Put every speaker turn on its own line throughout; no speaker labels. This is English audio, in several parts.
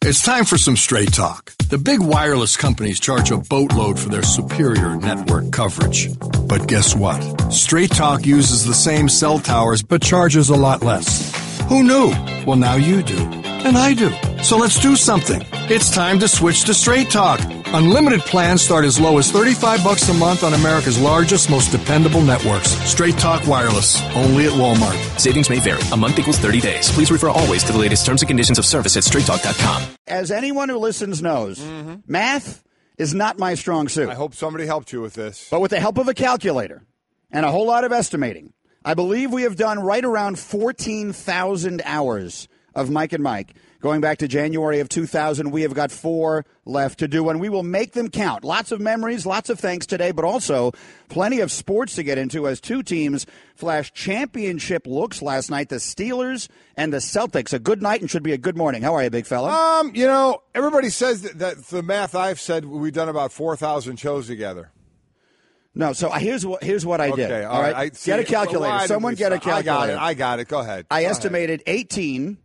It's time for some straight talk. The big wireless companies charge a boatload for their superior network coverage. But guess what? Straight Talk uses the same cell towers but charges a lot less. Who knew? Well, now you do. And I do. So let's do something. It's time to switch to Straight Talk. Unlimited plans start as low as $35 a month on America's largest, most dependable networks. Straight Talk Wireless. Only at Walmart.
Savings may vary. A month equals 30 days. Please refer always to the latest terms and conditions of service at straighttalk.com.
As anyone who listens knows, math is not my strong suit.
I hope somebody helped you with this.
But with the help of a calculator and a whole lot of estimating, I believe we have done right around 14,000 hours of Mike and Mike. Going back to January of 2000, we have got 4 left to do, and we will make them count. Lots of memories, lots of thanks today, but also plenty of sports to get into as 2 teams flashed championship looks last night, the Steelers and the Celtics. A good night and should be a good morning. How are you, big fella?
Everybody says that the math I've said, we've done about 4,000 shows together.
No, so here's what I did.
Okay,
all right? Get a calculator. Someone get a calculator.
I got it. Go ahead.
I estimated 18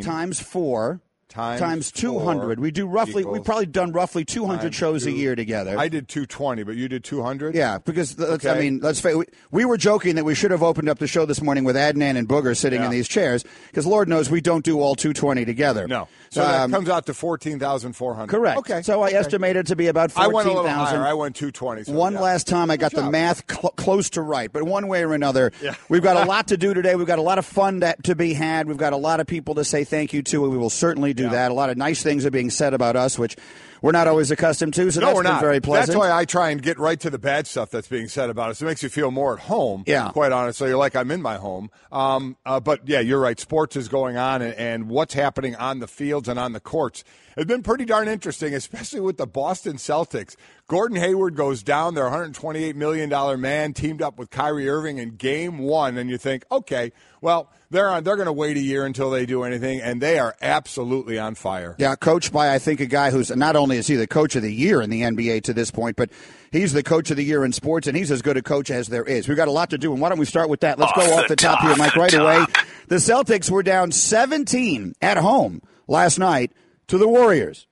times 4 times 200. We do roughly. We've probably done roughly 200 shows a year together.
I did 220, but you did 200.
Yeah, because let's face it, we were joking that we should have opened up the show this morning with Adnan and Booger sitting in these chairs, because Lord knows we don't do all 220 together.
No, so that comes out to 14,400.
Correct. Okay, so I estimated to be about 14,000.
I went a little higher. I went 220. So
last time I got the math close to right, but one way or another, we've got a lot to do today. We've got a lot of fun to be had. We've got a lot of people to say thank you to, and we will certainly do that. A lot of nice things are being said about us, which we're not always accustomed to, so that's been very pleasant.
That's why I try and get right to the bad stuff that's being said about us. It makes you feel more at home, quite honestly. You're like, I'm in my home. But, yeah, you're right. Sports is going on, and what's happening on the fields and on the courts has been pretty darn interesting, especially with the Boston Celtics. Gordon Hayward goes down, their $128 million man, teamed up with Kyrie Irving in Game 1, and you think, okay, well, they're going to wait a year until they do anything, and they are absolutely on fire.
Yeah, coached by, I think, a guy who's not only is he the coach of the year in the NBA to this point, but he's the coach of the year in sports, and he's as good a coach as there is. We've got a lot to do, and why don't we start with that? Let's go off the top here, Mike, right away. The Celtics were down 17 at home last night to the Warriors.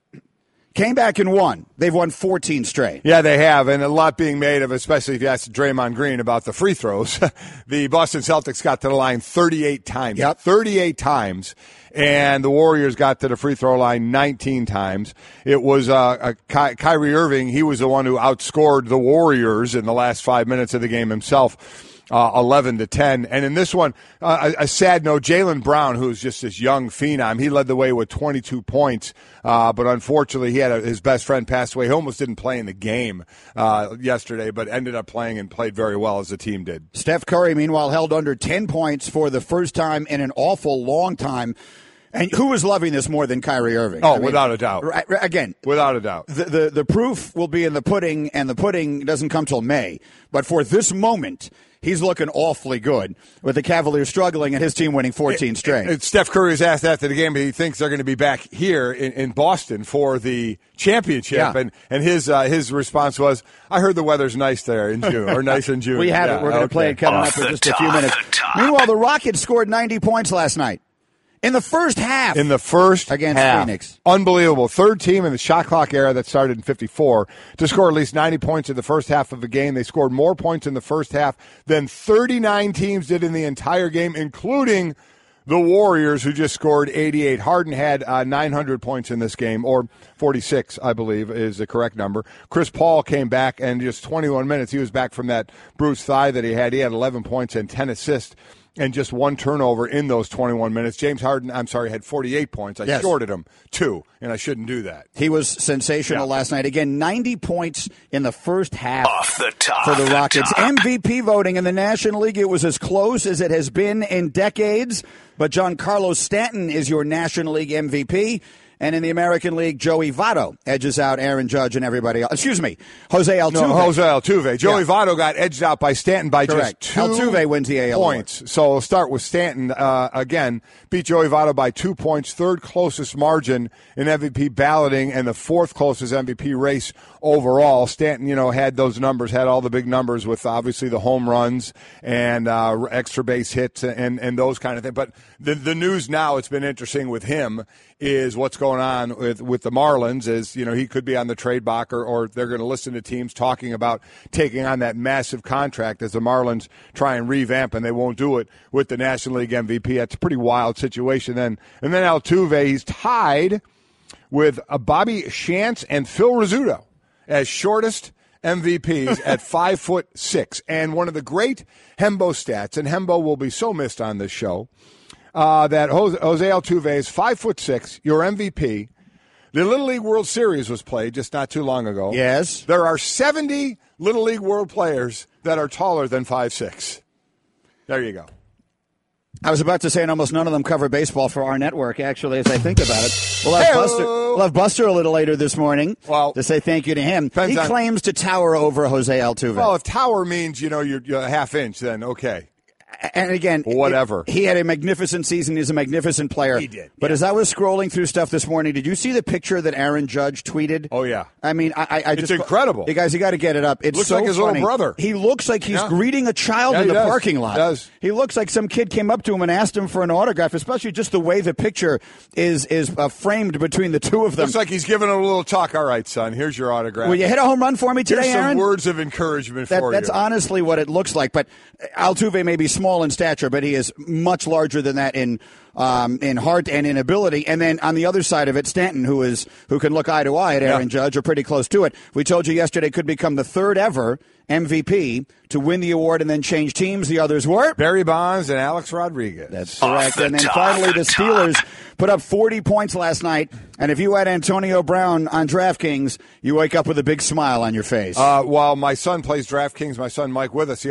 Came back and won. They've won 14 straight.
Yeah, they have, and a lot being made of, especially if you ask Draymond Green about the free throws. The Boston Celtics got to the line 38 times. 38 times. And the Warriors got to the free throw line 19 times. It was Kyrie Irving. He was the one who outscored the Warriors in the last 5 minutes of the game himself. 11-10. And in this one, a sad note, Jaylen Brown, who's just this young phenom, he led the way with 22 points. But unfortunately, he had his best friend pass away. He almost didn't play in the game yesterday, but ended up playing and played very well as the team did.
Steph Curry, meanwhile, held under 10 points for the first time in an awful long time. And who is loving this more than Kyrie Irving?
Oh, without a doubt.
Again,
without a doubt.
The proof will be in the pudding, and the pudding doesn't come till May. But for this moment, he's looking awfully good with the Cavaliers struggling and his team winning 14 straight.
Steph Curry was asked after the game, but he thinks they're going to be back here in Boston for the championship. Yeah. And his response was, I heard the weather's nice there in June, or nice in June.
We have it. We're going to play it coming up in just a few minutes. Meanwhile, the Rockets scored 90 points last night. In the first half.
Against
Phoenix.
Unbelievable. Third team in the shot clock era that started in 54 to score at least 90 points in the first half of the game. They scored more points in the first half than 39 teams did in the entire game, including the Warriors, who just scored 88. Harden had 900 points in this game, or 46, I believe, is the correct number. Chris Paul came back, and just 21 minutes, he was back from that bruised thigh that he had. He had 11 points and 10 assists. And just one turnover in those 21 minutes. James Harden, had 48 points. I shorted him 2, and I shouldn't do that.
He was sensational last night. Again, 90 points in the first half
Off the top,
for the Rockets. MVP voting in the National League, it was as close as it has been in decades. But Giancarlo Stanton is your National League MVP. And in the American League, Joey Votto edges out Aaron Judge and everybody else. Excuse me, Jose Altuve.
No, Jose Altuve. Joey Votto got edged out by Stanton by
Correct.
just 2
Altuve wins the AL
points.
award.
So we'll start with Stanton again. Beat Joey Votto by 2 points, third closest margin in MVP balloting, and the fourth closest MVP race overall. Stanton, had those numbers, had all the big numbers with obviously the home runs and extra base hits and those kind of things. But the news now, it's been interesting with him, is what's going going on with the Marlins is, he could be on the trade block or they're going to listen to teams talking about taking on that massive contract as the Marlins try and revamp, and they won't do it with the National League MVP. That's a pretty wild situation then. And then Altuve, he's tied with Bobby Shantz and Phil Rizzuto as shortest MVPs at 5'6". And one of the great Hembo stats, and Hembo will be so missed on this show, that Jose Altuve is 5'6", your MVP. The Little League World Series was played just not too long ago.
Yes.
There are 70 Little League World players that are taller than 5'6". There you go.
I was about to say, and almost none of them cover baseball for our network, actually, as I think about it. We'll have Buster a little later this morning to say thank you to him. He claims to tower over Jose Altuve.
Well, if tower means, you're a half inch, then okay.
And again,
whatever.
He had a magnificent season. He's a magnificent player.
He did.
But as I was scrolling through stuff this morning, did you see the picture that Aaron Judge tweeted?
Oh, yeah.
I mean,
it's incredible.
You guys, you got to get it up. It's
looks
so
like his
funny.
little brother.
He looks like he's greeting a child in the parking lot.
He does.
He looks like some kid came up to him and asked him for an autograph, especially just the way the picture is framed between the two of them.
Looks like he's giving him a little talk. All right, son, here's your autograph.
Will you hit a home run for me today,
Here's some
Aaron?
words of encouragement for you.
That's honestly what it looks like. But Altuve may be small in stature, but he is much larger than that in heart and in ability. And then on the other side of it, Stanton, who can look eye to eye at Aaron Judge, or pretty close to it. We told you yesterday could become the third ever MVP to win the award and then change teams. The others were
Barry Bonds and Alex Rodriguez.
That's correct. And then finally, the Steelers put up 40 points last night. And if you had Antonio Brown on DraftKings, you wake up with a big smile on your face.
While my son plays DraftKings, my son Mike with us,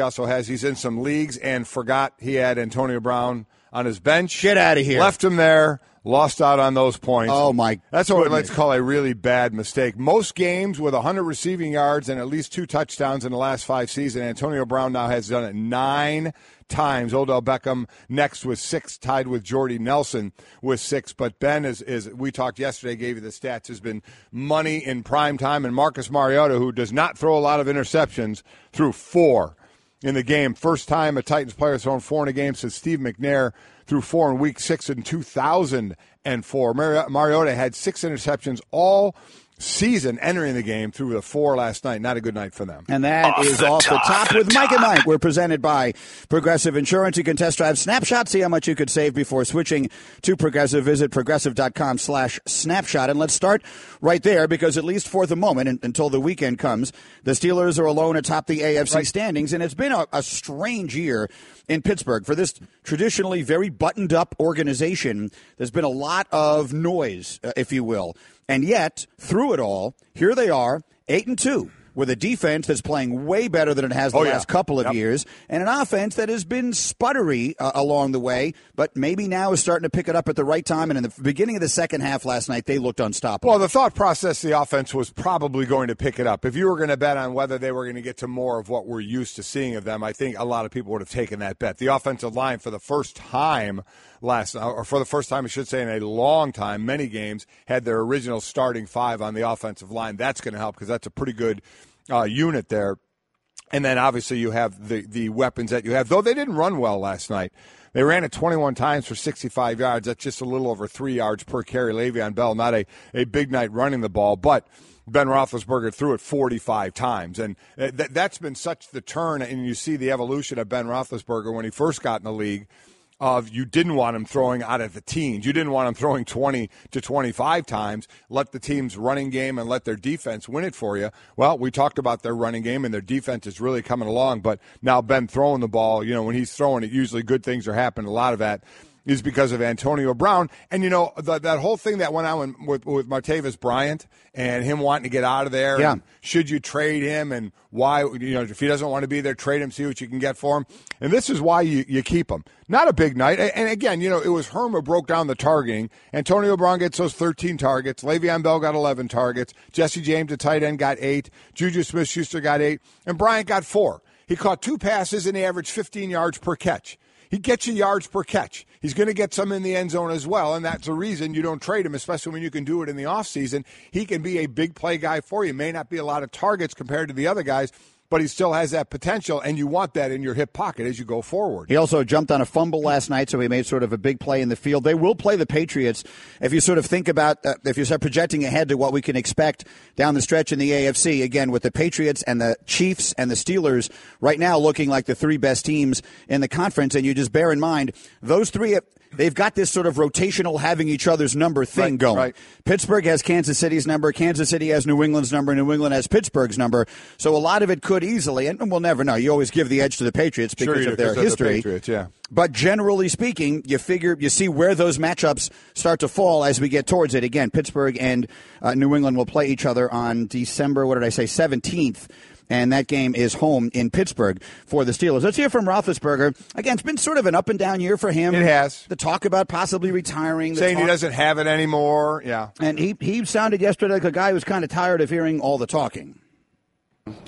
he's in some leagues and forgot he had Antonio Brown on his bench.
Get out of here.
Left him there. Lost out on those points.
Oh, my
That's what we like to call a really bad mistake. Most games with 100 receiving yards and at least 2 touchdowns in the last 5 seasons. Antonio Brown now has done it 9 times. Odell Beckham next with 6, tied with Jordy Nelson with 6. But Ben, is we talked yesterday, gave you the stats, has been money in prime time. And Marcus Mariota, who does not throw a lot of interceptions, threw 4 in the game. First time a Titans player has thrown 4 in a game since Steve McNair threw 4 in Week 6 in 2004. Mariota had 6 interceptions all season entering the game, through the 4 last night. Not a good night for them.
And that is Off the Top with Mike and Mike. We're presented by Progressive Insurance. You can test drive Snapshot, see how much you could save before switching to Progressive. Visit progressive.com/snapshot. And let's start right there, because at least for the moment, until the weekend comes, the Steelers are alone atop the AFC standings. And it's been a strange year in Pittsburgh. For this traditionally very buttoned-up organization, there's been a lot of noise, if you will. And yet, through it all, here they are, 8-2, with a defense that's playing way better than it has the last couple of years, and an offense that has been sputtery along the way, but maybe now is starting to pick it up at the right time. And in the beginning of the second half last night, they looked unstoppable.
Well, the thought process, the offense was probably going to pick it up. If you were going to bet on whether they were going to get to more of what we're used to seeing of them, I think a lot of people would have taken that bet. The offensive line, for the first time for the first time, I should say, in a long time, many games, had their original starting 5 on the offensive line. That's going to help, because that's a pretty good unit there. And then obviously you have the weapons that you have, though they didn't run well last night. They ran it 21 times for 65 yards. That's just a little over 3 yards per carry. Le'Veon Bell, not a big night running the ball, but Ben Roethlisberger threw it 45 times. And that's been such the turn, and you see the evolution of Ben Roethlisberger when he first got in the league. You didn't want him throwing out of the teens. You didn't want him throwing 20 to 25 times. Let the team's running game and let their defense win it for you. Well, we talked about their running game, and their defense is really coming along. But now Ben throwing the ball, when he's throwing it, usually good things are happening. A lot of that is because of Antonio Brown. And, that whole thing that went on with Martavis Bryant and him wanting to get out of there.
Yeah.
And should you trade him, and why, if he doesn't want to be there, trade him, see what you can get for him. And this is why you keep him. Not a big night. And again, it was Herm who broke down the targeting. Antonio Brown gets those 13 targets. Le'Veon Bell got 11 targets. Jesse James, the tight end, got 8. Juju Smith-Schuster got 8. And Bryant got 4. He caught 2 passes, and he averaged 15 yards per catch. He gets you yards per catch. He's going to get some in the end zone as well, and that's the reason you don't trade him, especially when you can do it in the offseason. He can be a big play guy for you. May not be a lot of targets compared to the other guys, but he still has that potential, and you want that in your hip pocket as you go forward.
He also jumped on a fumble last night, so he made sort of a big play in the field. They will play the Patriots. If you sort of think about, if you start projecting ahead to what we can expect down the stretch in the AFC, again, with the Patriots and the Chiefs and the Steelers right now looking like the three best teams in the conference, and you just bear in mind, those three, they've got this sort of rotational having each other's number thing going. Right. Pittsburgh has Kansas City's number. Kansas City has New England's number. New England has Pittsburgh's number. So a lot of it could easily, and we'll never know. You always give the edge to the Patriots because of their history.
The Patriots, yeah.
But generally speaking, you see where those matchups start to fall as we get towards it. Again, Pittsburgh and New England will play each other on December, 17th. And that game is home in Pittsburgh for the Steelers. Let's hear from Roethlisberger. Again, it's been sort of an up-and-down year for him.
It has.
The talk about possibly retiring.
Saying he doesn't have it anymore, yeah.
And he sounded yesterday like a guy who was kind of tired of hearing all the talking.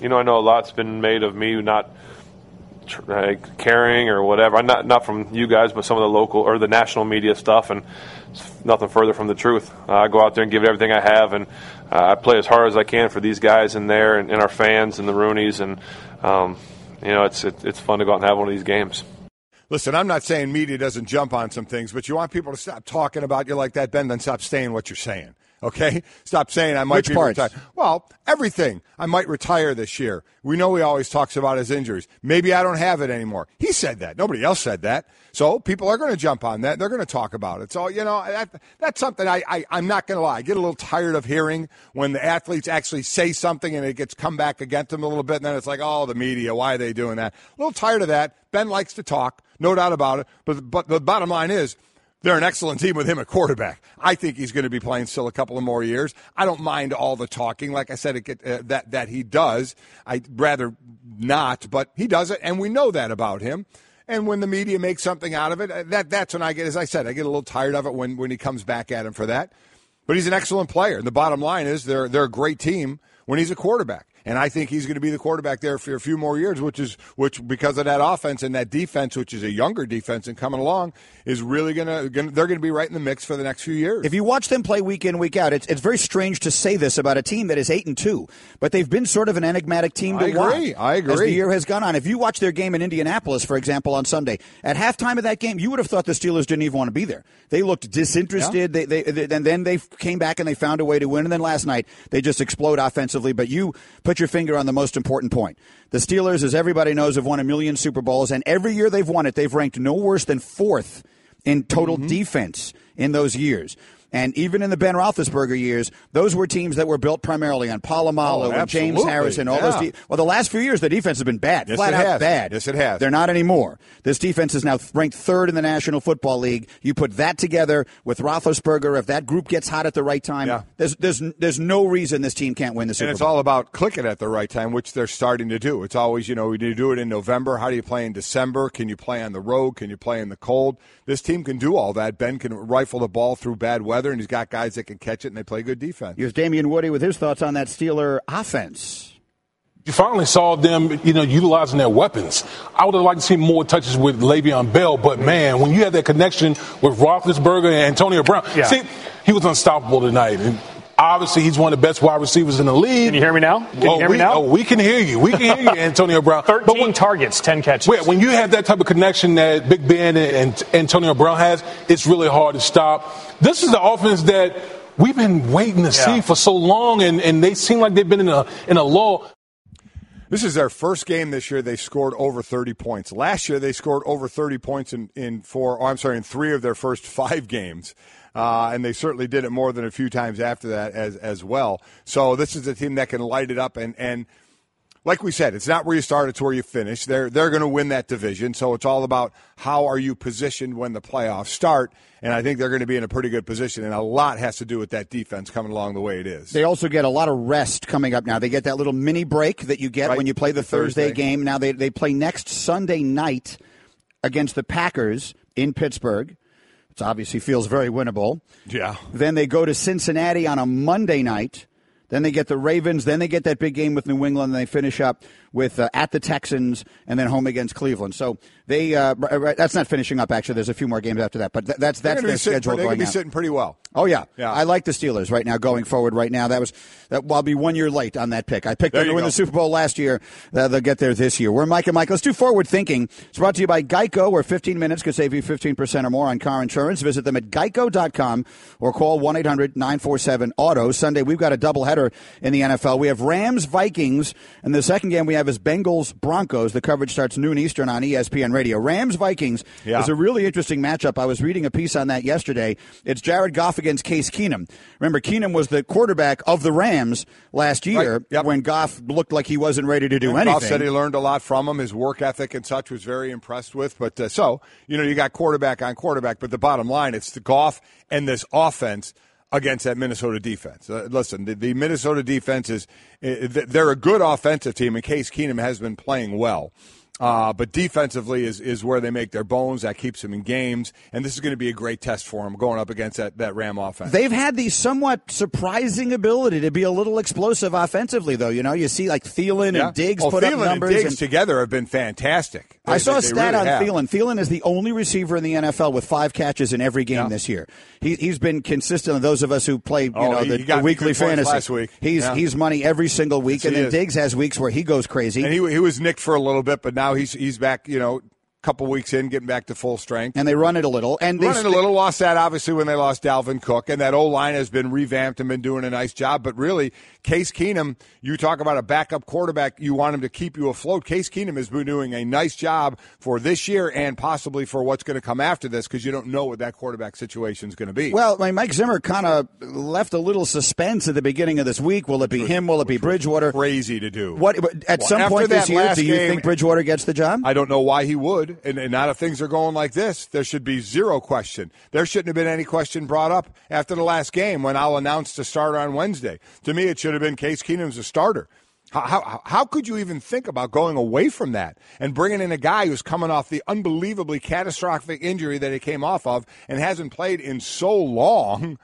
You know, I know a lot's been made of me not caring or whatever. Not from you guys, but some of the local or the national media stuff, and it's nothing further from the truth. I go out there and give it everything I have, and I play as hard as I can for these guys in there and our fans and the Roonies, and it's fun to go out and have one of these games.
Listen, I'm not saying media doesn't jump on some things, but you want people to stop talking about you like that, Ben, then stop saying what you're saying. Okay? Stop saying I might be retired. Well, everything. I might retire this year. We know he always talks about his injuries. Maybe I don't have it anymore. He said that. Nobody else said that. So people are going to jump on that. They're going to talk about it. So, that's something I'm not going to lie. I get a little tired of hearing when the athletes actually say something and it gets come back against them a little bit, and then it's like, oh, the media, why are they doing that? A little tired of that. Ben likes to talk, no doubt about it. But the bottom line is, they're an excellent team with him at quarterback. I think he's going to be playing still a couple of more years. I don't mind all the talking. Like I said, that he does. I'd rather not, but he does it, and we know that about him. And when the media makes something out of it, that's when I get, as I said, I get a little tired of it when he comes back at him for that. But he's an excellent player. And the bottom line is they're a great team when he's a quarterback. And I think he's going to be the quarterback there for a few more years, which because of that offense and that defense, which is a younger defense and coming along, is really they're going to be right in the mix for the next few years.
If you watch them play week in, week out, it's very strange to say this about a team that is 8-2, but they've been sort of an enigmatic team to watch.
I agree.
As the year has gone on. If you watch their game in Indianapolis, for example, on Sunday, at halftime of that game, you would have thought the Steelers didn't even want to be there. They looked disinterested. Yeah. And then they came back and they found a way to win. And then last night, they just explode offensively. But you put your finger on the most important point. The Steelers, as everybody knows, have won 1 million Super Bowls, and every year they've won it, they've ranked no worse than 4th in total defense in those years. And even in the Ben Roethlisberger years, those were teams that were built primarily on Polamalu and James Harrison. All those. Well, the last few years, the defense has been bad.
Yes,
flat out bad.
Yes, it has.
They're not anymore. This defense is now ranked 3rd in the National Football League. You put that together with Roethlisberger, if that group gets hot at the right time, there's no reason this team can't win the Super Bowl.
And it's all about clicking at the right time, which they're starting to do. It's always, we do it in November. How do you play in December? Can you play on the road? Can you play in the cold? This team can do all that. Ben can rifle the ball through bad weather, and he's got guys that can catch it, and they play good defense.
Here's Damian Woody with his thoughts on that Steeler offense.
You finally saw them, utilizing their weapons. I would have liked to see more touches with Le'Veon Bell, but, man, when you had that connection with Roethlisberger and Antonio Brown, see, he was unstoppable tonight. And obviously, he's one of the best wide receivers in the league.
Can you hear me now?
We can hear you. We can hear you, Antonio Brown.
13 targets, 10 catches.
When you have that type of connection that Big Ben and Antonio Brown has, it's really hard to stop. This is the offense that we've been waiting to see for so long, and they seem like they've been in a lull.
This is their first game this year. They scored over 30 points. Last year, they scored over 30 points in 3 of their first 5 games. And they certainly did it more than a few times after that as well. So this is a team that can light it up. And like we said, it's not where you start, it's where you finish. They're going to win that division. So it's all about how are you positioned when the playoffs start. And I think they're going to be in a pretty good position. And a lot has to do with that defense coming along the way it is.
They also get a lot of rest coming up now. They get that little mini break that you get when you play the Thursday game. Now they play next Sunday night against the Packers in Pittsburgh. It obviously feels very winnable.
Yeah.
Then they go to Cincinnati on a Monday night. Then they get the Ravens. Then they get that big game with New England. And they finish up with at the Texans and then home against Cleveland. So they that's not finishing up, actually. There's a few more games after that. But that's their schedule going out.
They're going to be sitting pretty well.
Oh, yeah. I like the Steelers right now going forward right now. I'll be 1 year late on that pick. I picked them to win the Super Bowl last year. They'll get there this year. We're Mike and Mike. Let's do Forward Thinking. It's brought to you by Geico, where 15 minutes could save you 15% or more on car insurance. Visit them at geico.com or call 1-800-947-AUTO. Sunday, we've got a doubleheader in the NFL. We have Rams-Vikings, and the second game we have is Bengals-Broncos. The coverage starts noon Eastern on ESPN Radio. Rams-Vikings is a really interesting matchup. I was reading a piece on that yesterday. It's Jared Goff against Case Keenum. Remember, Keenum was the quarterback of the Rams last year when Goff looked like he wasn't ready to do anything.
Goff said he learned a lot from him. His work ethic and such was very impressed with. But you got quarterback on quarterback. But the bottom line, it's the Goff and this offense against that Minnesota defense. Listen, the Minnesota defense they're a good offensive team, and Case Keenum has been playing well. But defensively is where they make their bones. That keeps them in games. And this is going to be a great test for them going up against that Ram offense.
They've had the somewhat surprising ability to be a little explosive offensively, though. You see like Thielen and Diggs put up numbers.
And Diggs together have been fantastic.
I saw a stat on Thielen. Thielen is the only receiver in the NFL with 5 catches in every game this year. He's been consistent. Those of us who play the weekly fantasy
last week.
He's money every single week. And then Diggs has weeks where he goes crazy.
And he was nicked for a little bit, but now he's back, couple weeks in, getting back to full strength.
And they run it a little.
Lost that, obviously, when they lost Dalvin Cook. And that O-line has been revamped and been doing a nice job. But really, Case Keenum, you talk about a backup quarterback, you want him to keep you afloat. Case Keenum has been doing a nice job for this year and possibly for what's going to come after this, because you don't know what that quarterback situation is going to be.
Well, Mike Zimmer kind of left a little suspense at the beginning of this week. Will it be him? Will it be Bridgewater?
Crazy to do.
At some point this year, do you think Bridgewater gets the job?
I don't know why he would. And not if things are going like this. There should be zero question. There shouldn't have been any question brought up after the last game when I'll announce the starter on Wednesday. To me, it should have been Case Keenum's a starter. How could you even think about going away from that and bringing in a guy who's coming off the unbelievably catastrophic injury that he came off of and hasn't played in so long,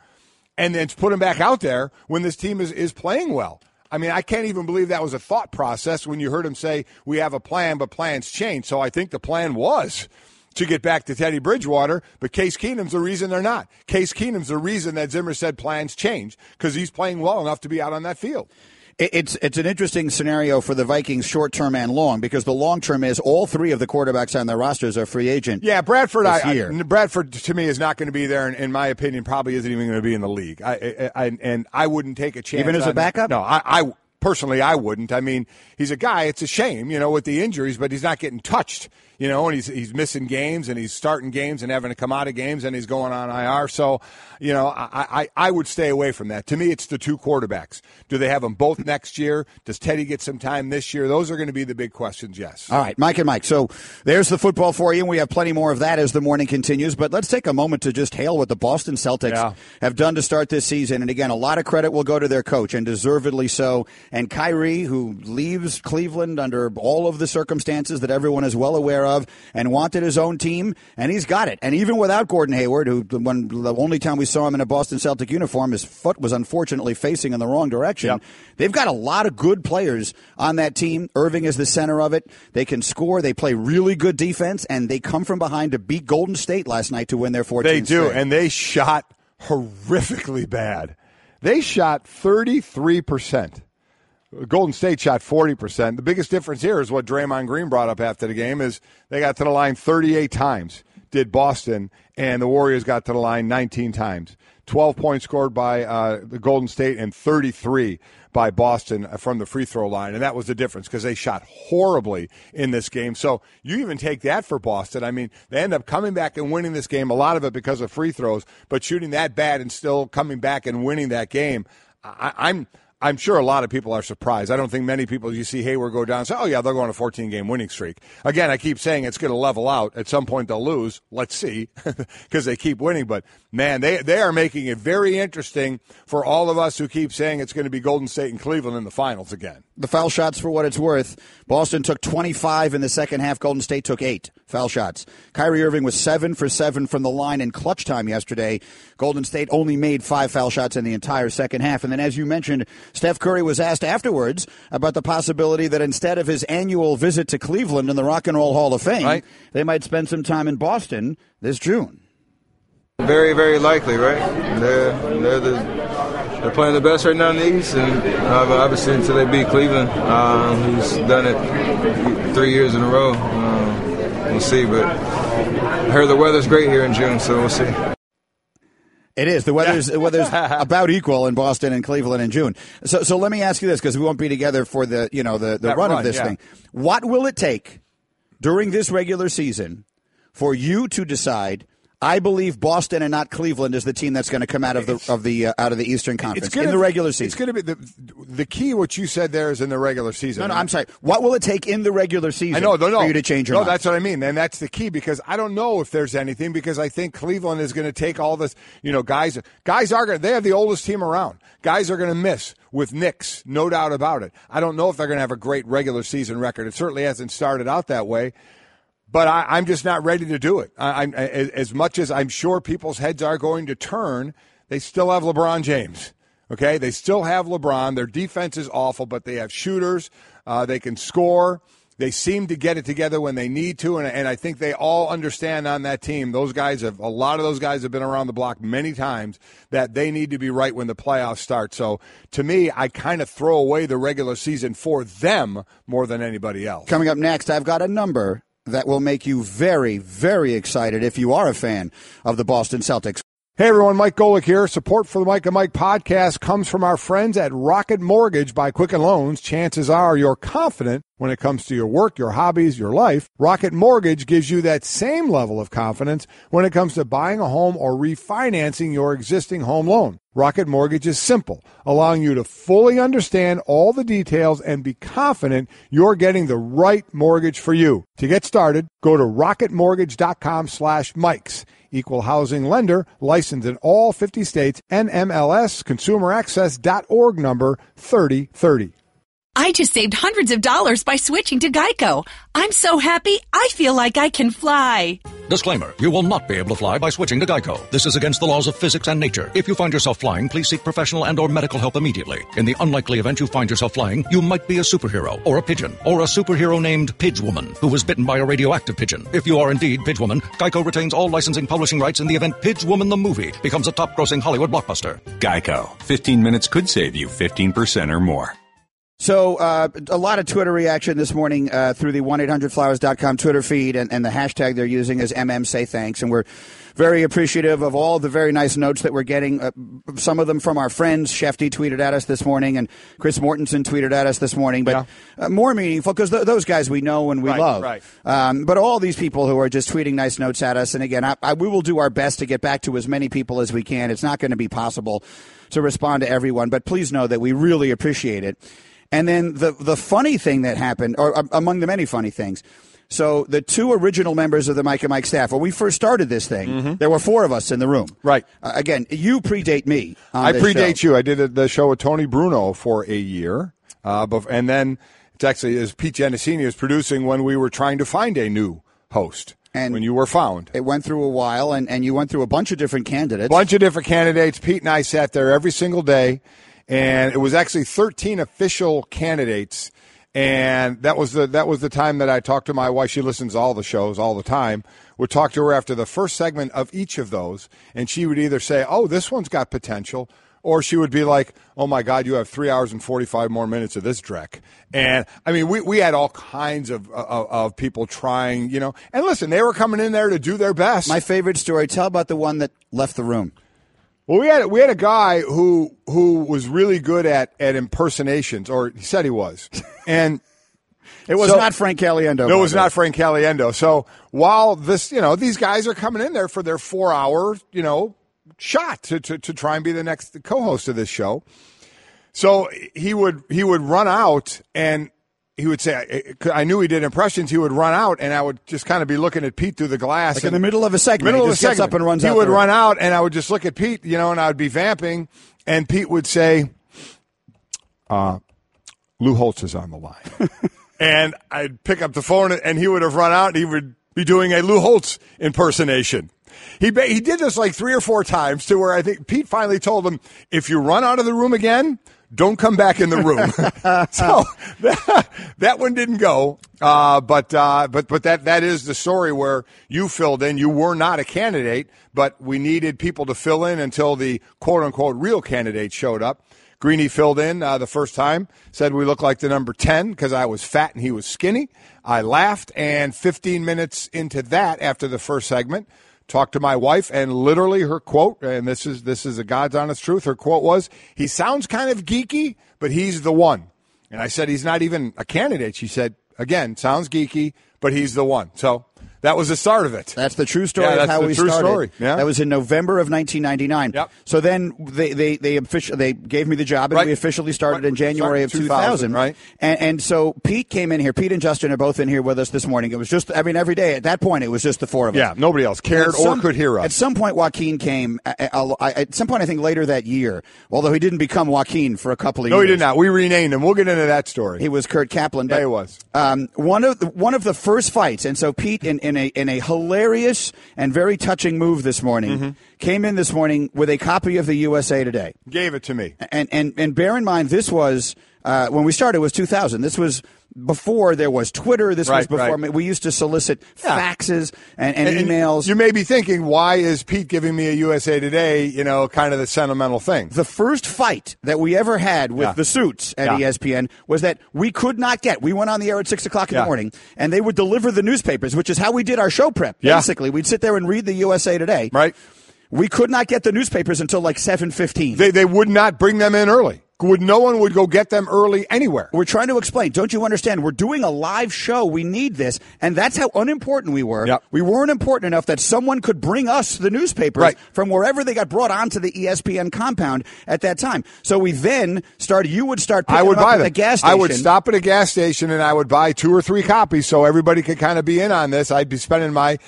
and then put him back out there when this team is playing well? I mean, I can't even believe that was a thought process when you heard him say, we have a plan, but plans change. So I think the plan was to get back to Teddy Bridgewater, but Case Keenum's the reason they're not. Case Keenum's the reason that Zimmer said plans change, because he's playing well enough to be out on that field.
It's an interesting scenario for the Vikings, short term and long, because the long term is all 3 of the quarterbacks on their rosters are free agent.
Yeah, Bradford to me is not going to be there, and in my opinion, probably isn't even going to be in the league. I wouldn't take a chance.
Even as a backup?
No, I personally, I wouldn't. I mean, he's a guy. It's a shame, with the injuries, but he's not getting touched. And he's missing games, and he's starting games and having to come out of games, and he's going on IR. So, I would stay away from that. To me, it's the 2 quarterbacks. Do they have them both next year? Does Teddy get some time this year? Those are going to be the big questions, yes.
All right, Mike and Mike. So there's the football for you, and we have plenty more of that as the morning continues. But let's take a moment to just hail what the Boston Celtics have done to start this season. And again, a lot of credit will go to their coach, and deservedly so. And Kyrie, who leaves Cleveland under all of the circumstances that everyone is well aware of, and wanted his own team, and he's got it. And even without Gordon Hayward, who when the only time we saw him in a Boston Celtic uniform, his foot was unfortunately facing in the wrong direction. They've got a lot of good players on that team. Irving is the center of it. They can score. They play really good defense, and they come from behind to beat Golden State last night to win their 14th
They do,
straight.
And they shot horrifically bad. They shot 33%. Golden State shot 40%. The biggest difference here is what Draymond Green brought up after the game is they got to the line 38 times, did Boston, and the Warriors got to the line 19 times. 12 points scored by the Golden State and 33 by Boston from the free throw line, and that was the difference because they shot horribly in this game. So you even take that for Boston. I mean, they end up coming back and winning this game, a lot of it because of free throws, but shooting that bad and still coming back and winning that game, I'm sure a lot of people are surprised. I don't think many people, you see Hayward go down and say, oh, yeah, they'll go on a 14-game winning streak. Again, I keep saying it's going to level out. At some point they'll lose. Let's see, because they keep winning. But, man, they are making it very interesting for all of us who keep saying it's going to be Golden State and Cleveland in the finals again.
The foul shots, for what it's worth, Boston took 25 in the second half. Golden State took 8 foul shots. Kyrie Irving was 7 for 7 from the line in clutch time yesterday. Golden State only made 5 foul shots in the entire second half. And then, as you mentioned, Steph Curry was asked afterwards about the possibility that instead of his annual visit to Cleveland in the Rock and Roll Hall of Fame, they might spend some time in Boston this June.
Very, very likely, right? They're playing the best right now in the East, and obviously until they beat Cleveland, who's done it 3 years in a row, we'll see. But I heard the weather's great here in June, so we'll see.
It is. The weather's about equal in Boston and Cleveland in June. So let me ask you this, because we won't be together for the run of this thing. What will it take during this regular season for you to decide, I believe Boston and not Cleveland is the team that's going to come out of the Eastern Conference in the regular season?
It's going to be the key. What you said there is in the regular season.
No, I'm sorry. What will it take in the regular season for you to change your mind?
No, that's what I mean, and that's the key, because I don't know if there's anything, because I think Cleveland is going to take all this. Guys are going. They have the oldest team around. Guys are going to miss with Knicks, no doubt about it. I don't know if they're going to have a great regular season record. It certainly hasn't started out that way. But I'm just not ready to do it. As much as I'm sure people's heads are going to turn, they still have LeBron James. Okay, they still have LeBron. Their defense is awful, but they have shooters. They can score. They seem to get it together when they need to, and I think they all understand on that team. A lot of those guys have been around the block many times, that they need to be right when the playoffs start. So to me, I kind of throw away the regular season for them more than anybody else.
Coming up next, I've got a number that will make you very, very excited if you are a fan of the Boston Celtics.
Hey, everyone, Mike Golic here. Support for the Mike and Mike podcast comes from our friends at Rocket Mortgage by Quicken Loans. Chances are you're confident when it comes to your work, your hobbies, your life. Rocket Mortgage gives you that same level of confidence when it comes to buying a home or refinancing your existing home loan. Rocket Mortgage is simple, allowing you to fully understand all the details and be confident you're getting the right mortgage for you. To get started, go to rocketmortgage.com/Mikes. Equal housing lender, licensed in all 50 states, NMLS, consumeraccess.org number 3030.
I just saved hundreds of dollars by switching to Geico. I'm so happy, I feel like I can fly.
Disclaimer, you will not be able to fly by switching to Geico. This is against the laws of physics and nature. If you find yourself flying, please seek professional and or medical help immediately. In the unlikely event you find yourself flying, you might be a superhero, or a pigeon, or a superhero named Pidgewoman, who was bitten by a radioactive pigeon. If you are indeed Pidgewoman, Geico retains all licensing publishing rights in the event Pidgewoman the movie becomes a top-grossing Hollywood blockbuster.
Geico. 15 minutes could save you 15% or more.
So a lot of Twitter reaction this morning through the 1-800-Flowers.com Twitter feed, and the hashtag they're using is MMSayThanks. And we're very appreciative of all the very nice notes that we're getting, some of them from our friends. Shefty tweeted at us this morning, and Chris Mortensen tweeted at us this morning. But more meaningful, because those guys we know and we love.
Right.
But all these people who are just tweeting nice notes at us, and again, we will do our best to get back to as many people as we can. It's not going to be possible to respond to everyone, but please know that we really appreciate it. And then the funny thing that happened, or among the many funny things, so the two original members of the Mike and Mike staff, when we first started this thing, there were four of us in the room.
Right.
Again, you predate me on
I
this
predate
show.
you. I did the show with Tony Bruno for a year. And then it's actually, as Pete Genesini is producing, when we were trying to find a new host. And when you were found.
It went through a while, and you went through a bunch of different candidates.
Pete and I sat there every single day. And it was actually 13 official candidates, and that was the time that I talked to my wife. She listens to all the shows all the time. Would talk to her after the first segment of each of those, and she would either say, "Oh, this one's got potential," or she would be like, "Oh my God, you have 3 hours and 45 more minutes of this dreck." And I mean, we had all kinds of people trying, And listen, they were coming in there to do their best.
My favorite story. Tell about the one that left the room.
Well, we had a guy who was really good at impersonations, or he said he was, and
it was not Frank Caliendo.
No, it was not Frank Caliendo. So while these guys are coming in there for their 4-hour, shot to try and be the next co-host of this show, so he would run out and. He would say, I knew he did impressions. He would run out, and I would just kind of be looking at Pete through the glass.
Like in the middle of a segment. He just gets up and runs out.
He would run out, and I would just look at Pete, and I would be vamping, and Pete would say, Lou Holtz is on the line. And I'd pick up the phone, and he would have run out, and he would be doing a Lou Holtz impersonation. He did this like 3 or 4 times to where I think Pete finally told him, if you run out of the room again, don't come back in the room. So that one didn't go. But that is the story where you filled in. You were not a candidate, but we needed people to fill in until the quote-unquote real candidate showed up. Greeny filled in the first time, said we looked like the number 10 because I was fat and he was skinny. I laughed, and 15 minutes into that, after the first segment, talked to my wife, and literally her quote, and this is a God's honest truth, her quote was, "He sounds kind of geeky, but he's the one." And I said, "He's not even a candidate." She said, "Again, sounds geeky, but he's the one." So that was the start of it.
That's the true story of how we started.
Story. Yeah.
That was in November of 1999.
Yep.
So then they gave me the job, and we officially started in January of 2000.
Right.
And so Pete came in here. Pete and Justin are both in here with us this morning. It was just, every day at that point, it was just the four of us.
Yeah, nobody else cared or could hear us.
At some point, Joaquin came. At some point, I think later that year, although he didn't become Joaquin for a couple of years.
No, he did not. We renamed him. We'll get into that story.
He was Kurt Kaplan.
Yeah, he was.
One of the first fights, and so Pete, in a hilarious and very touching move this morning, came in this morning with a copy of the USA Today.
Gave it to me.
And bear in mind, this was, when we started, it was 2000. This was before there was Twitter. This was before we used to solicit faxes and emails.
You may be thinking, why is Pete giving me a USA Today, kind of the sentimental thing?
The first fight that we ever had with the suits at ESPN was that we could not get. We went on the air at 6 o'clock in the morning, and they would deliver the newspapers, which is how we did our show prep. Basically, we'd sit there and read the USA Today.
Right.
We could not get the newspapers until like 7:15.
They would not bring them in early. No one would go get them early anywhere.
We're trying to explain. Don't you understand? We're doing a live show. We need this. And that's how unimportant we were.
Yep.
We weren't important enough that someone could bring us the newspapers from wherever they got brought onto the ESPN compound at that time. So we then started, you would start picking them up at a gas station.
I would stop at a gas station and I would buy 2 or 3 copies so everybody could kind of be in on this. I'd be spending my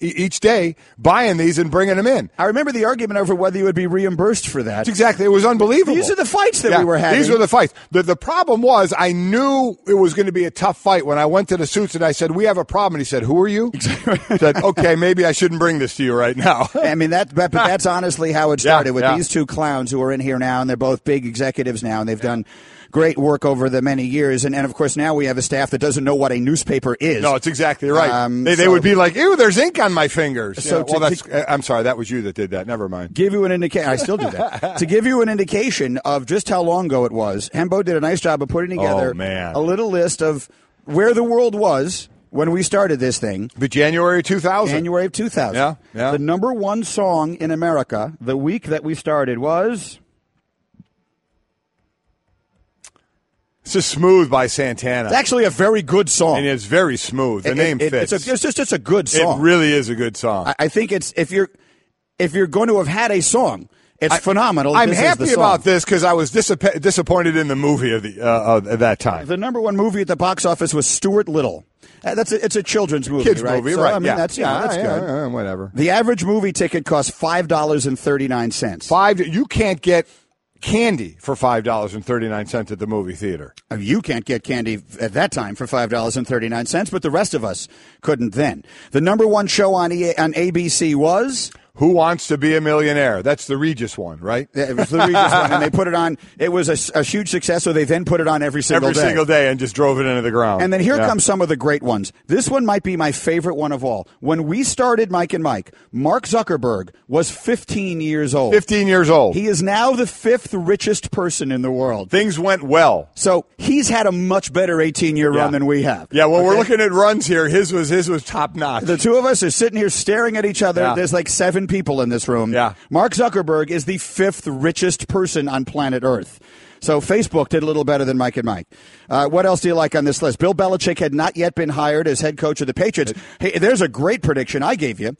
each day buying these and bringing them in.
I remember the argument over whether you would be reimbursed for that.
Exactly. It was unbelievable.
These are the fights that we were having.
These were the fights. The problem was I knew it was going to be a tough fight when I went to the suits and I said, "We have a problem." And he said, "Who are you?" I said, "Okay, maybe I shouldn't bring this to you right now."
I mean, that's honestly how it started with these two clowns who are in here now, and they're both big executives now, and they've done great work over the many years. And of course, now we have a staff that doesn't know what a newspaper is.
No, it's exactly right. They would be like, "Ew, there's ink on my fingers."
So
I'm sorry, that was you that did that. Never mind.
Give you an indication. I still do that. To give you an indication of just how long ago it was, Hembo did a nice job of putting together a little list of where the world was when we started this thing.
The January 2000.
January of 2000.
Yeah.
The number one song in America the week that we started was...
This is Smooth by Santana.
It's actually a very good song.
And it's very smooth. The name fits.
It's a good song.
It really is a good song.
I think it's if you're going to have had a song, it's phenomenal.
I'm happy about this because I was disappointed in the movie of that time.
The number one movie at the box office was Stuart Little. It's a children's movie,
kids
right?
movie,
so,
right?
I mean, that's good.
Whatever.
The average movie ticket costs $5.39.
You can't get candy for $5.39 at the movie theater.
You can't get candy at that time for $5.39, but the rest of us couldn't then. The number one show on ABC was...
Who Wants to Be a Millionaire? That's the Regis one, right?
Yeah, it was the Regis one, and they put it on. It was a huge success, so they then put it on every single
day and just drove it into the ground.
And then here comes some of the great ones. This one might be my favorite one of all. When we started Mike and Mike, Mark Zuckerberg was 15 years old.
15 years old.
He is now the 5th richest person in the world.
Things went well.
So he's had a much better 18-year run than we have.
Yeah, well, we're looking at runs here. His was top notch.
The two of us are sitting here staring at each other.
Yeah.
There's like 7 people in this room.
Yeah.
Mark Zuckerberg is the 5th richest person on planet Earth. So Facebook did a little better than Mike and Mike. What else do you like on this list? Bill Belichick had not yet been hired as head coach of the Patriots. Hey, there's a great prediction I gave you.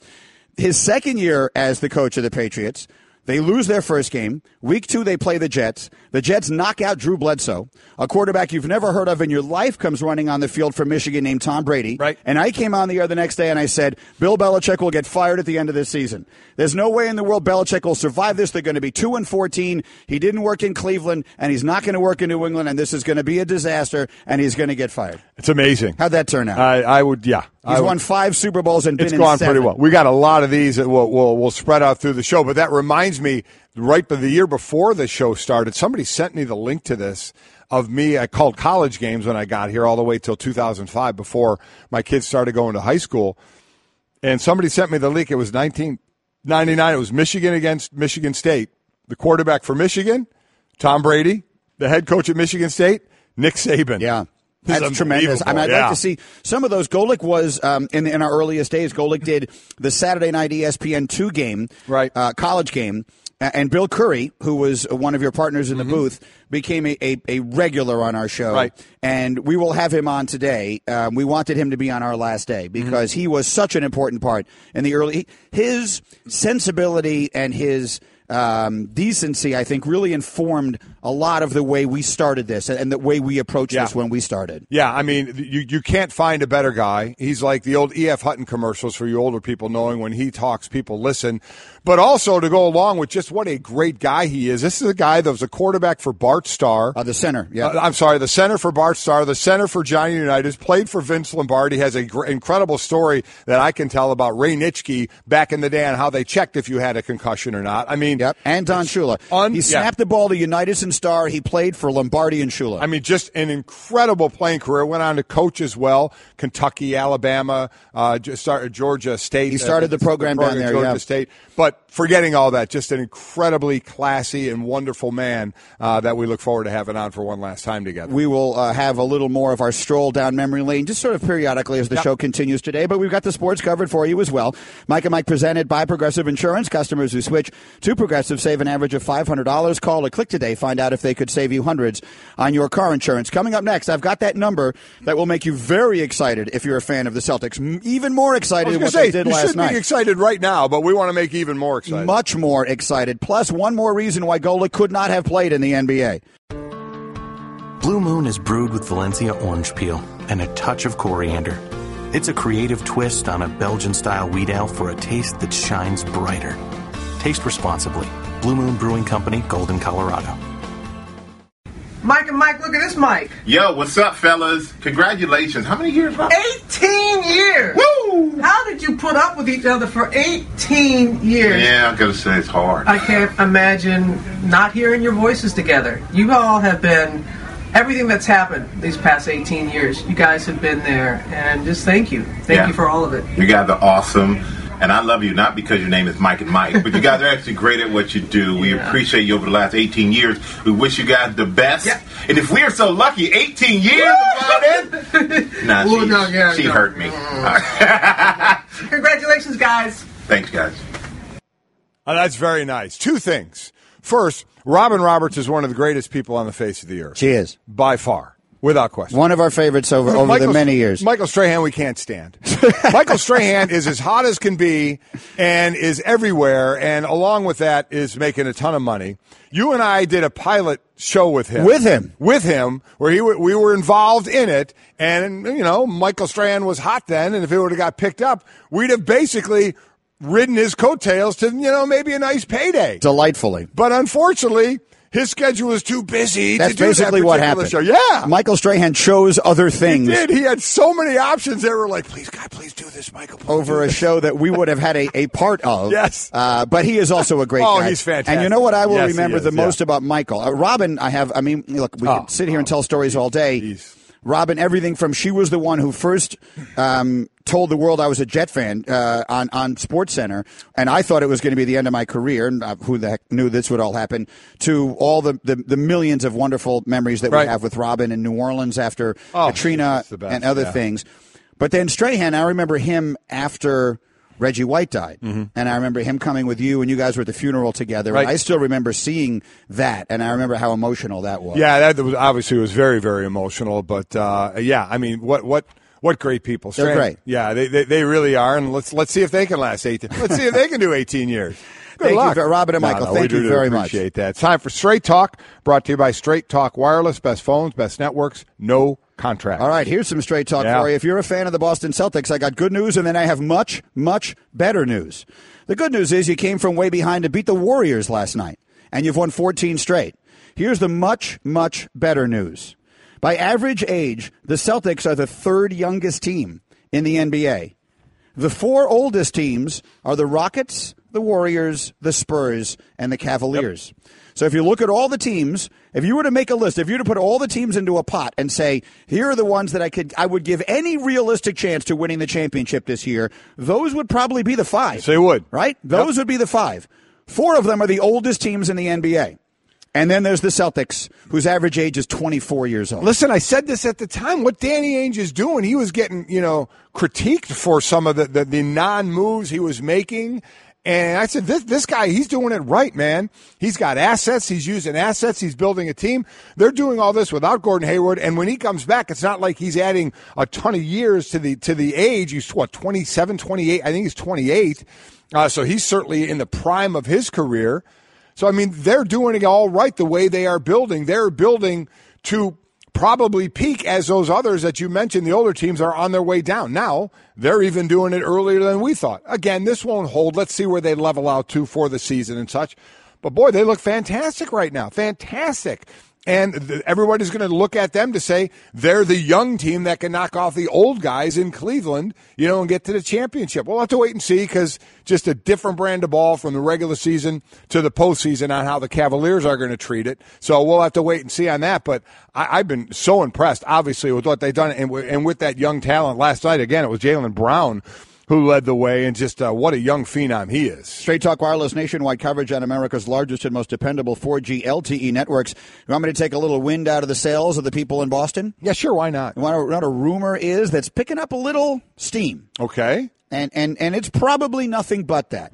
His second year as the coach of the Patriots, they lose their first game. Week 2, they play the Jets. The Jets knock out Drew Bledsoe. A quarterback you've never heard of in your life comes running on the field for Michigan named Tom Brady.
Right.
And I came on the air the next day and I said, Bill Belichick will get fired at the end of this season. There's no way in the world Belichick will survive this. They're going to be 2-14. He didn't work in Cleveland, and he's not going to work in New England, and this is going to be a disaster, and he's going to get fired.
It's amazing.
How'd that turn out?
I would, yeah.
He's won 5 Super Bowls and been in 7.
It's gone pretty well. We got a lot of these that we'll spread out through the show. But that reminds me, right the year before the show started, somebody sent me the link to this of me. I called college games when I got here all the way till 2005 before my kids started going to high school. And somebody sent me the link. It was 1999. It was Michigan against Michigan State. The quarterback for Michigan, Tom Brady. The head coach at Michigan State, Nick Saban.
Yeah. That's tremendous. I mean, I'd like to see some of those. Golic was, in our earliest days, Golic did the Saturday night ESPN2 game,
right?
College game. And Bill Curry, who was one of your partners in the booth, became a regular on our show.
Right.
And we will have him on today. We wanted him to be on our last day because he was such an important part in the early. His sensibility and his decency, I think, really informed a lot of the way we started this and the way we approached this when we started.
Yeah, I mean, you can't find a better guy. He's like the old E.F. Hutton commercials for you older people, knowing when he talks, people listen. But also to go along with just what a great guy he is. This is a guy that was a quarterback for Bart Starr.
The center, yeah.
I'm sorry, the center for Bart Starr, the center for Johnny Unitas, played for Vince Lombardi, has an incredible story that I can tell about Ray Nitschke back in the day and how they checked if you had a concussion or not. I mean,
and Don Shula. He snapped the ball to Unitas and Starr. He played for Lombardi and Shula.
I mean, just an incredible playing career. Went on to coach as well. Kentucky, Alabama, Georgia State.
He started the program down there,
Georgia State. But forgetting all that, just an incredibly classy and wonderful man that we look forward to having on for one last time together.
We will have a little more of our stroll down memory lane, just sort of periodically as the show continues today. But we've got the sports covered for you as well. Mike and Mike presented by Progressive Insurance. Customers who switch to Progressive save an average of $500. Call or click today. Find out if they could save you hundreds on your car insurance. Coming up next, I've got that number that will make you very excited if you're a fan of the Celtics. Even more excited than what they did last night.
You should be excited right now, but we want to make you even more excited.
Much more excited. Plus, one more reason why Golic could not have played in the NBA.
Blue Moon is brewed with Valencia orange peel and a touch of coriander. It's a creative twist on a Belgian-style wheat ale for a taste that shines brighter. Taste responsibly. Blue Moon Brewing Company, Golden, Colorado.
Mike and Mike, look at this Mike.
Yo, what's up, fellas? Congratulations. How many years, bro?
18 years.
Woo!
How did you put up with each other for 18 years?
Yeah, I'm going to say it's hard.
I can't imagine not hearing your voices together. You all have been everything that's happened these past 18 years. You guys have been there, and just thank you. Thank you for all of it.
You guys are awesome. And I love you, not because your name is Mike and Mike, but you guys are actually great at what you do. We appreciate you over the last 18 years. We wish you guys the best. Yeah. And if we are so lucky, 18 years about it, she hurt me.
Congratulations, guys.
Thanks, guys.
That's very nice. Two things. First, Robin Roberts is one of the greatest people on the face of the earth.
She is.
By far. Without question.
One of our favorites over the many years.
Michael Strahan, we can't stand. Michael Strahan is as hot as can be and is everywhere, and along with that is making a ton of money. You and I did a pilot show with him. With him, where we were involved in it, and, Michael Strahan was hot then, and if it would have got picked up, we'd have basically ridden his coattails to, maybe a nice payday.
Delightfully.
But unfortunately, his schedule was too busy to do that.
That's basically what happened.
Show. Yeah.
Michael Strahan chose other things.
He did. He had so many options that were like, please, God, please do this, Michael.
Over a show that we would have had a part of.
Yes.
But he is also a great guy.
Oh, he's fantastic.
And you know what I will remember the most about Michael? Robin, look, we could sit here and tell stories all day.
Geez.
Robin, everything from she was the one who first told the world I was a Jet fan on SportsCenter, and I thought it was going to be the end of my career, and who the heck knew this would all happen, to all the millions of wonderful memories that we have with Robin in New Orleans after Katrina and other things. But then Strahan, I remember him after Reggie White died. Mm-hmm. And I remember him coming with you, and you guys were at the funeral together. Right. And I still remember seeing that, and I remember how emotional that was.
Yeah, that was obviously was very, very emotional. But I mean, what great people!
They're great.
Yeah, they really are. And let's see if they can last 18. Let's see if they can do 18 years.
Thank you, Robin and Michael. Thank you very much.
Appreciate that. It's time for Straight Talk, brought to you by Straight Talk Wireless. Best phones, best networks, no contract.
All right, here's some Straight Talk for you. If you're a fan of the Boston Celtics, I got good news, and then I have much, much better news. The good news is you came from way behind to beat the Warriors last night, and you've won 14 straight. Here's the much, much better news. By average age, the Celtics are the third youngest team in the NBA. The 4 oldest teams are the Rockets, the Warriors, the Spurs, and the Cavaliers. Yep. So if you look at all the teams, if you were to make a list, if you were to put all the teams into a pot and say, here are the ones that I would give any realistic chance to winning the championship this year, those would probably be the 5.
Yes, they would.
Right? Those would be the 5. 4 of them are the oldest teams in the NBA. And then there's the Celtics, whose average age is 24 years old.
Listen, I said this at the time. What Danny Ainge is doing, he was getting, critiqued for some of the non-moves he was making. And I said, this guy, he's doing it right, man. He's got assets. He's using assets. He's building a team. They're doing all this without Gordon Hayward. And when he comes back, it's not like he's adding a ton of years to the age. He's, 27, 28? I think he's 28. So he's certainly in the prime of his career. So, I mean, they're doing it all right the way they are building. They're building to probably peak as those others that you mentioned, the older teams, are on their way down. Now, they're even doing it earlier than we thought. Again, this won't hold. Let's see where they level out to for the season and such. But, boy, they look fantastic right now. Fantastic. And everybody's going to look at them to say they're the young team that can knock off the old guys in Cleveland, and get to the championship. We'll have to wait and see, because just a different brand of ball from the regular season to the postseason on how the Cavaliers are going to treat it. So we'll have to wait and see on that. But I've been so impressed, obviously, with what they've done. And with that young talent last night, again, it was Jaylen Brown who led the way, and just what a young phenom he is.
Straight Talk Wireless, nationwide coverage on America's largest and most dependable 4G LTE networks. You want me to take a little wind out of the sails of the people in Boston?
Yeah, sure, why not?
You want to know what a rumor is that's picking up a little steam?
Okay.
And it's probably nothing but that.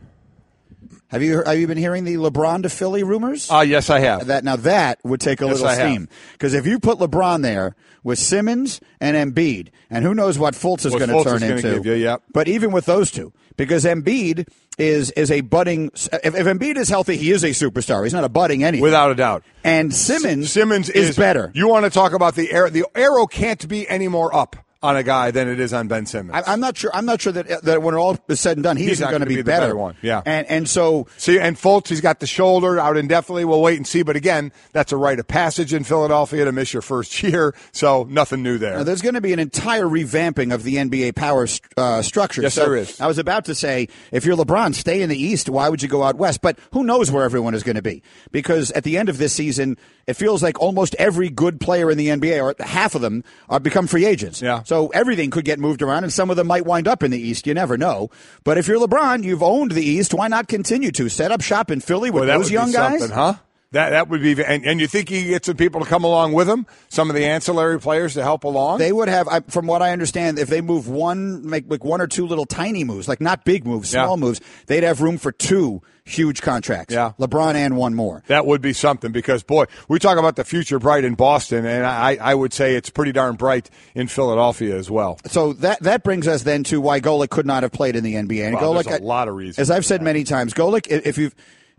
Have you been hearing the LeBron to Philly rumors?
Yes, I have.
That would take a little steam. Because if you put LeBron there with Simmons and Embiid, and who knows what Fultz is going to turn into.
Give you, yep.
But even with those two, because Embiid is a budding. If Embiid is healthy, he is a superstar. He's not a budding anything.
Without a doubt.
And Simmons is better.
You want to talk about the arrow? The arrow can't be any more up on a guy than it is on Ben Simmons.
I'm not sure that when it all is said and done, he's going to be better.
The better one. Yeah.
And so
see, and Fultz, he's got the shoulder out indefinitely. We'll wait and see. But again, that's a rite of passage in Philadelphia to miss your first year. So nothing new there.
Now, there's going to be an entire revamping of the NBA power structure.
Yes, there is.
I was about to say, if you're LeBron, stay in the East. Why would you go out West? But who knows where everyone is going to be? Because at the end of this season, it feels like almost every good player in the NBA, or half of them, become free agents.
Yeah.
So everything could get moved around, and some of them might wind up in the East. You never know. But if you're LeBron, you've owned the East. Why not continue to set up shop in Philly with those young guys?
Huh? That would be, and you think he gets some people to come along with him, some of the ancillary players to help along?
They would have, from what I understand, if they move make one or two little tiny moves, like not big moves, small moves, they'd have room for 2 huge contracts.
Yeah.
LeBron and one more.
That would be something, because, boy, we talk about the future bright in Boston, and I would say it's pretty darn bright in Philadelphia as well.
So that brings us then to why Golic could not have played in the NBA. And
well,
Golic,
there's a lot of reasons.
As I've said many times, Golic,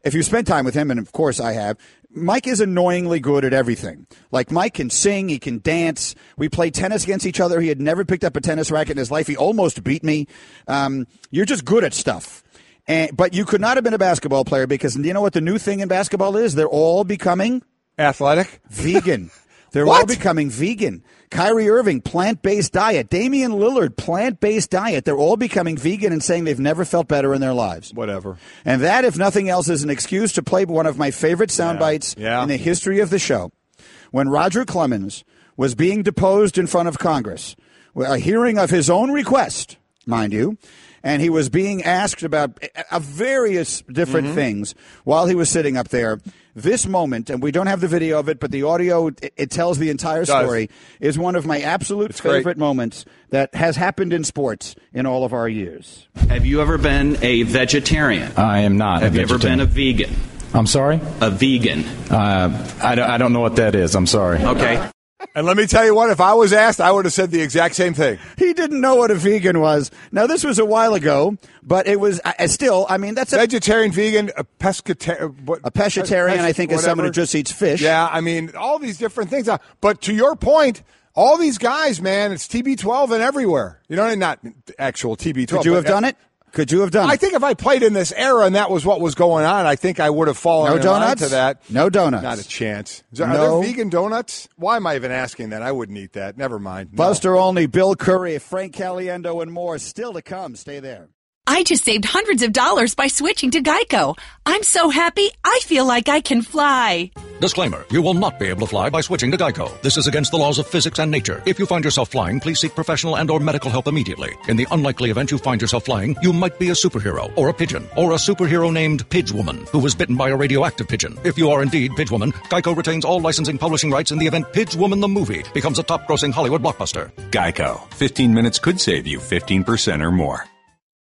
if you spend time with him, and of course I have, Mike is annoyingly good at everything. Like, Mike can sing, he can dance. We played tennis against each other. He had never picked up a tennis racket in his life. He almost beat me. You're just good at stuff. But you could not have been a basketball player, because you know what the new thing in basketball is? They're all becoming
athletic,
vegan. They're all becoming vegan. Kyrie Irving, plant-based diet. Damian Lillard, plant-based diet. They're all becoming vegan and saying they've never felt better in their lives.
Whatever.
And that, if nothing else, is an excuse to play one of my favorite sound bites in the history of the show. When Roger Clemens was being deposed in front of Congress, a hearing of his own request, mind you, and he was being asked about various different things while he was sitting up there. This moment, and we don't have the video of it, but the audio, it tells the entire story, is one of my absolute favorite moments that has happened in sports in all of our years.
Have you ever been a vegetarian?
I am not.
Have you ever been a vegan?
I'm sorry?
A vegan.
I don't know what that is. I'm sorry.
Okay.
And let me tell you what, if I was asked, I would have said the exact same thing.
He didn't know what a vegan was. Now, this was a while ago, but it was still, I mean, that's
vegetarian, vegan, a
pescatarian, I think, is someone who just eats fish.
Yeah, I mean, all these different things. But to your point, all these guys, man, it's TB12 and everywhere. You know, not actual TB12.
Could you have done it? Could you have done it?
I think if I played in this era and that was what was going on, I think I would have fallen in line to that.
No donuts.
Not a chance. Are there vegan donuts? Why am I even asking that? I wouldn't eat that. Never mind. No.
Buster Olney, Bill Curry, Frank Caliendo, and more still to come. Stay there.
I just saved hundreds of dollars by switching to Geico. I'm so happy, I feel like I can fly.
Disclaimer, you will not be able to fly by switching to Geico. This is against the laws of physics and nature. If you find yourself flying, please seek professional and or medical help immediately. In the unlikely event you find yourself flying, you might be a superhero, or a pigeon, or a superhero named Pidgewoman, who was bitten by a radioactive pigeon. If you are indeed Pidgewoman, Geico retains all licensing publishing rights in the event Pidgewoman the movie becomes a top-grossing Hollywood blockbuster.
Geico. 15 minutes could save you 15% or more.